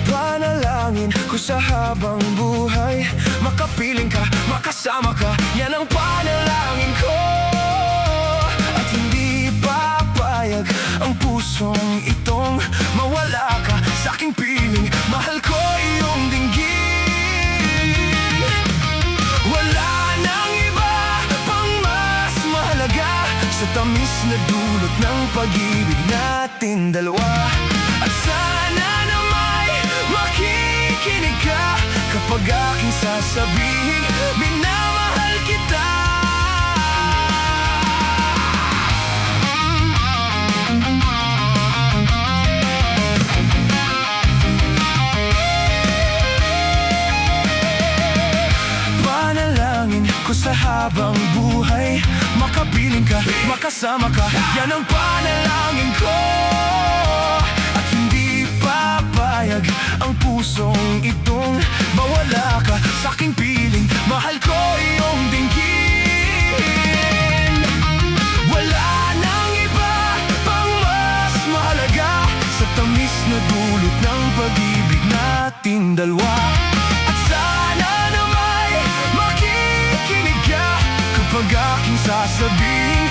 Panalangin ko sa habang buhay, makapiling ka, makasama ka, yan ang panalangin ko. At hindi papayag ang pusong itong mawala ka sa aking piling. Mahal ko iyong dinggin. Wala nang iba pang mas mahalaga sa tamis na dulot ng pag-ibig natin dalawa. At sana na may makikinig ka kapag aking sasabihin, minamahal kita. Panalangin ko sa habang buhay, makapiling ka, makasama ka, yan ang panalangin ko. At hindi papayag ang pusong itong mawala ka sa aking piling. Mahal ko iyong dinggin. Wala nang iba pang mas mahalaga sa tamis na dulot ng pag-ibig natin dalawa. At sana na may makikinig ka kapag aking sasabihin,